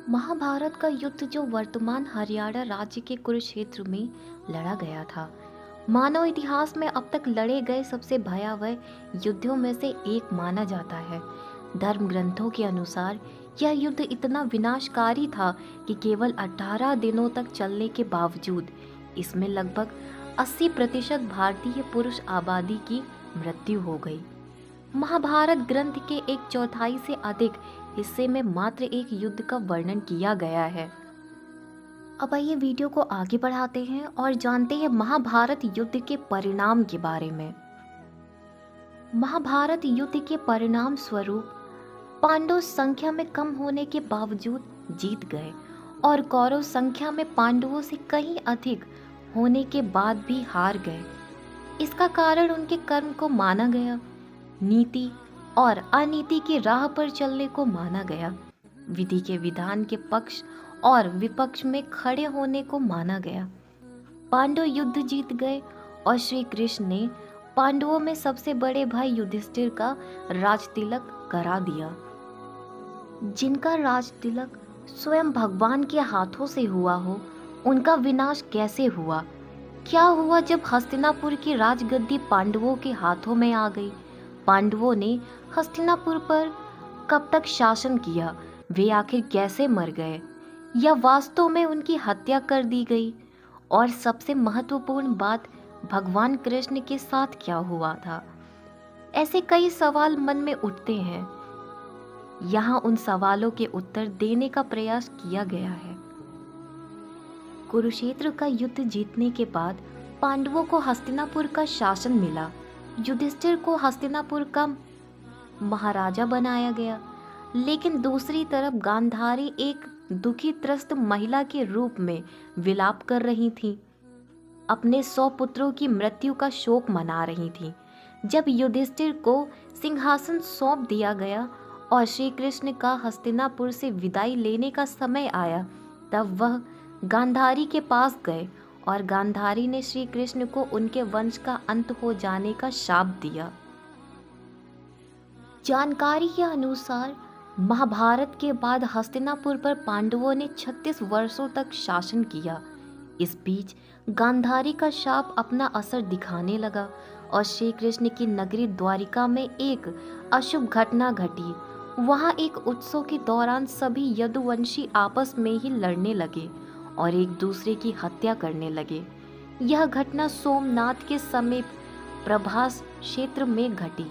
महाभारत का युद्ध जो वर्तमान हरियाणा राज्य के कुरुक्षेत्र में लड़ा गया था, मानव इतिहास में अब तक लड़े गए सबसे भयावह युद्धों में से एक माना जाता है। धर्म ग्रंथों के अनुसार यह युद्ध इतना विनाशकारी था कि केवल 18 दिनों तक चलने के बावजूद इसमें लगभग 80% भारतीय पुरुष आबादी की मृत्यु हो गई। महाभारत ग्रंथ के एक चौथाई से अधिक हिस्से में मात्र एक युद्ध का वर्णन किया गया है। अब आइए वीडियो को आगे बढ़ाते हैं और जानते हैं महाभारत युद्ध के परिणाम के बारे में। महाभारत युद्ध के परिणाम स्वरूप पांडव संख्या में कम होने के बावजूद जीत गए और कौरव संख्या में पांडवों से कहीं अधिक होने के बाद भी हार गए। इसका कारण उनके कर्म को माना गया, नीति और अनीति की राह पर चलने को माना गया, विधि के विधान के पक्ष और विपक्ष में खड़े होने को माना गया। पांडव युद्ध जीत गए और श्री कृष्ण ने पांडवों में सबसे बड़े भाई युधिष्ठिर का राजतिलक करा दिया। जिनका राजतिलक स्वयं भगवान के हाथों से हुआ हो, उनका विनाश कैसे हुआ? क्या हुआ जब हस्तिनापुर की राजगद्दी पांडवों के हाथों में आ गई? पांडवों ने हस्तिनापुर पर कब तक शासन किया? वे आखिर कैसे मर गए या वास्तव में उनकी हत्या कर दी गई? और सबसे महत्वपूर्ण बात, भगवान कृष्ण के साथ क्या हुआ था? ऐसे कई सवाल मन में उठते हैं। यहाँ उन सवालों के उत्तर देने का प्रयास किया गया है। कुरुक्षेत्र का युद्ध जीतने के बाद पांडवों को हस्तिनापुर का शासन मिला। युधिष्ठिर को हस्तिनापुर का महाराजा बनाया गया, लेकिन दूसरी तरफ गांधारी एक दुखी त्रस्त महिला के रूप में विलाप कर रही थी, अपने 100 पुत्रों की मृत्यु का शोक मना रही थी। जब युधिष्ठिर को सिंहासन सौंप दिया गया और श्री कृष्ण का हस्तिनापुर से विदाई लेने का समय आया, तब वह गांधारी के पास गए और गांधारी ने श्री कृष्ण को उनके वंश का अंत हो जाने का शाप दिया। जानकारी के अनुसार महाभारत के बाद हस्तिनापुर पर पांडवों ने 36 वर्षों तक शासन किया। इस बीच गांधारी का शाप अपना असर दिखाने लगा और श्री कृष्ण की नगरी द्वारिका में एक अशुभ घटना घटी। वहां एक उत्सव के दौरान सभी यदुवंशी आपस में ही लड़ने लगे और एक दूसरे की हत्या करने लगे। यह घटना सोमनाथ के समीप प्रभास क्षेत्र में घटी।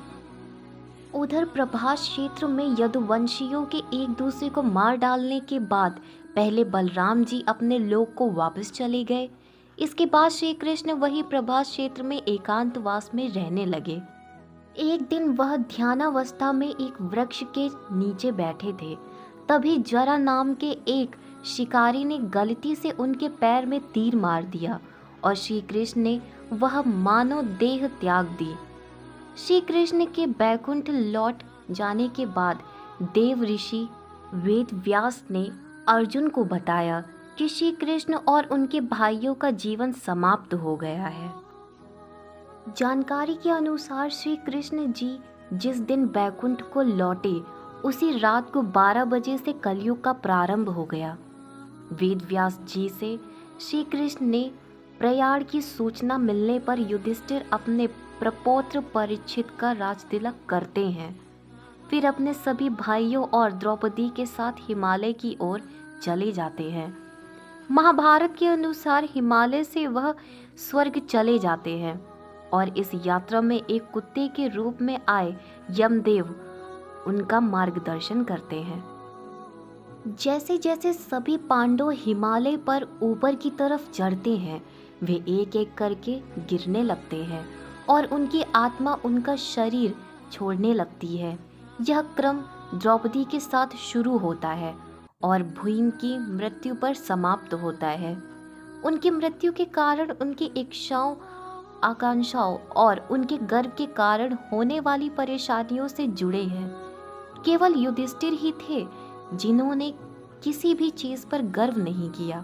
उधर प्रभास क्षेत्र में यदुवंशियों के एक दूसरे को मार डालने के बाद पहले बलराम जी अपने लोक को वापस चले गए। इसके बाद श्री कृष्ण वही प्रभास क्षेत्र में एकांतवास में रहने लगे। एक दिन वह ध्यानावस्था में एक वृक्ष के नीचे बैठे थे। तभी जरा नाम के एक शिकारी ने गलती से उनके पैर में तीर मार दिया और श्री कृष्ण ने वह मानव देह त्याग दी। श्री कृष्ण के बैकुंठ लौट जाने के बाद देव ऋषि वेद व्यास ने अर्जुन को बताया कि श्री कृष्ण और उनके भाइयों का जीवन समाप्त हो गया है। जानकारी के अनुसार श्री कृष्ण जी जिस दिन बैकुंठ को लौटे, उसी रात को 12 बजे से कलयुग का प्रारंभ हो गया। वेद व्यास जी से श्री कृष्ण ने प्रयाण की सूचना मिलने पर युधिष्ठिर अपने प्रपौत्र परीक्षित का राजतिलक करते हैं। फिर अपने सभी भाइयों और द्रौपदी के साथ हिमालय की ओर चले जाते हैं। महाभारत के अनुसार हिमालय से वह स्वर्ग चले जाते हैं और इस यात्रा में एक कुत्ते के रूप में आए यमदेव उनका मार्गदर्शन करते हैं। जैसे जैसे सभी पांडव हिमालय पर ऊपर की तरफ चढ़ते हैं, वे एक एक करके गिरने लगते हैं और उनकी आत्मा उनका शरीर छोड़ने लगती है। यह क्रम द्रौपदी के साथ शुरू होता है और भीम की मृत्यु पर समाप्त होता है। उनकी मृत्यु के कारण उनकी इच्छाओं, आकांक्षाओं और उनके गर्व के कारण होने वाली परेशानियों से जुड़े हैं। केवल युधिष्ठिर ही थे जिन्होंने किसी भी चीज पर गर्व नहीं किया।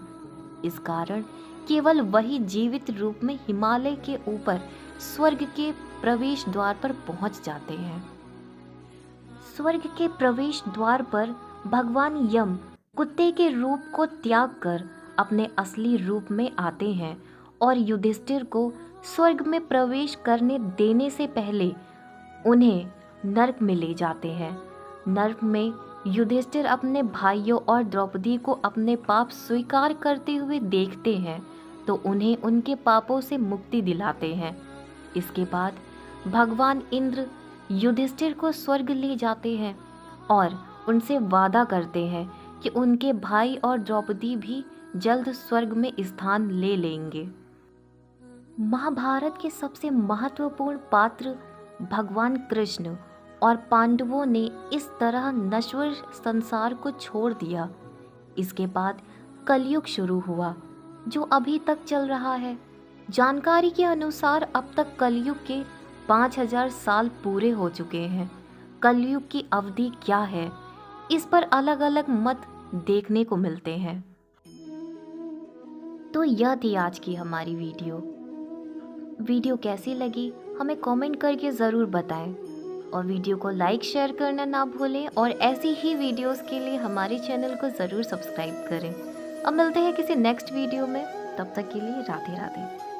इस कारण केवल वही जीवित रूप में हिमालय के ऊपर स्वर्ग के प्रवेश द्वार पर पहुंच जाते हैं। स्वर्ग के प्रवेश द्वार पर भगवान यम कुत्ते के रूप को त्याग कर अपने असली रूप में आते हैं और युधिष्ठिर को स्वर्ग में प्रवेश करने देने से पहले उन्हें नर्क में ले जाते हैं। नर्क में युधिष्ठिर अपने भाइयों और द्रौपदी को अपने पाप स्वीकार करते हुए देखते हैं तो उन्हें उनके पापों से मुक्ति दिलाते हैं। इसके बाद भगवान इंद्र युधिष्ठिर को स्वर्ग ले जाते हैं और उनसे वादा करते हैं कि उनके भाई और द्रौपदी भी जल्द स्वर्ग में स्थान ले लेंगे। महाभारत के सबसे महत्वपूर्ण पात्र भगवान कृष्ण और पांडवों ने इस तरह नश्वर संसार को छोड़ दिया। इसके बाद कलयुग शुरू हुआ जो अभी तक चल रहा है। जानकारी के अनुसार अब तक कलयुग के 5000 साल पूरे हो चुके हैं। कलयुग की अवधि क्या है, इस पर अलग अलग मत देखने को मिलते हैं। तो यह थी आज की हमारी वीडियो कैसी लगी हमें कमेंट करके ज़रूर बताएं और वीडियो को लाइक शेयर करना ना भूलें और ऐसी ही वीडियोस के लिए हमारे चैनल को ज़रूर सब्सक्राइब करें। अब मिलते हैं किसी नेक्स्ट वीडियो में, तब तक के लिए राधे राधे।